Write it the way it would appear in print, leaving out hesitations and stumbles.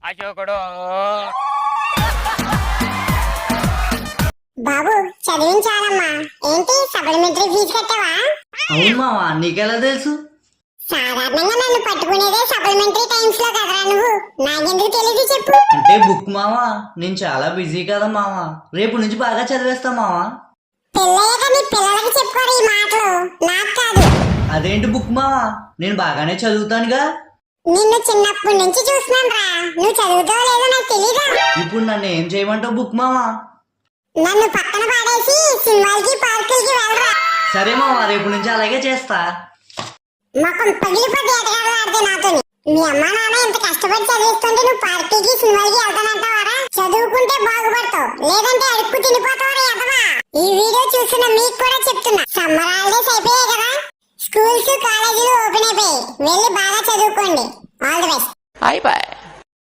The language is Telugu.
అశోకుడు. బాబు చదివించాలమ్మా. ఏంటి సప్లిమెంటరీ ఫీజు కట్టావా? అవును మావా, నీకెలా తెలుసు? సాధారణంగా నన్ను పట్టుకునేదే సప్లిమెంటరీ టైమ్స్ లో కదరా నువ్వు. నాకెందుకు తెలియదు చెప్పు. అంటే బుక్ మావా, నేను చాలా బిజీ కదా మావా, రేపు నుంచి బాగా చదివేస్తా మావా. పెళ్ళయ్యాక నీ పిల్లలకి చెప్పుకోరు ఈ మాటలు, నాకు కాదు. అదేంటి బుక్ మావా, నేను బాగానే చదువుతానుగా. నిన్ను చిన్నప్పటి నుంచి చూస్తున్నాను రా, నువ్వు చదువుతావో లేదో నాకు తెలీదా. ఇప్పుడు నన్ను ఏం చేయమంటావు బుక్ మావా? నన్ను పక్కన పాడేసి సినిమాలకి పార్కులకి వెళ్ళరా. సరే మావా, రేపు నుంచి అలాగే చేస్తా. మొఖం పగిలిపోతే ఎటగాడలాడితే నాతోని. మీ అమ్మా నాన్న ఇంత కష్టపడి చదివిస్తుంటే నువ్వు పార్టీకి సినిమాలకి వెళ్తానంటావారా? చదువుకుంటే బాగుపడతావు, లేదంటే అడుక్కు తినిపోతావరా ఎదవా. ఈ వీడియో చూస్తున్న మీకు కూడా చెప్తున్నా, సమ్మర్ హాలిడేస్ అయిపోయాయి కదా, స్కూల్స్ కాలేజీలు ఓపెన్ అయిపోయాయి, వెళ్ళి బాగా చదువుకోండి. All the best. అయిపోయి.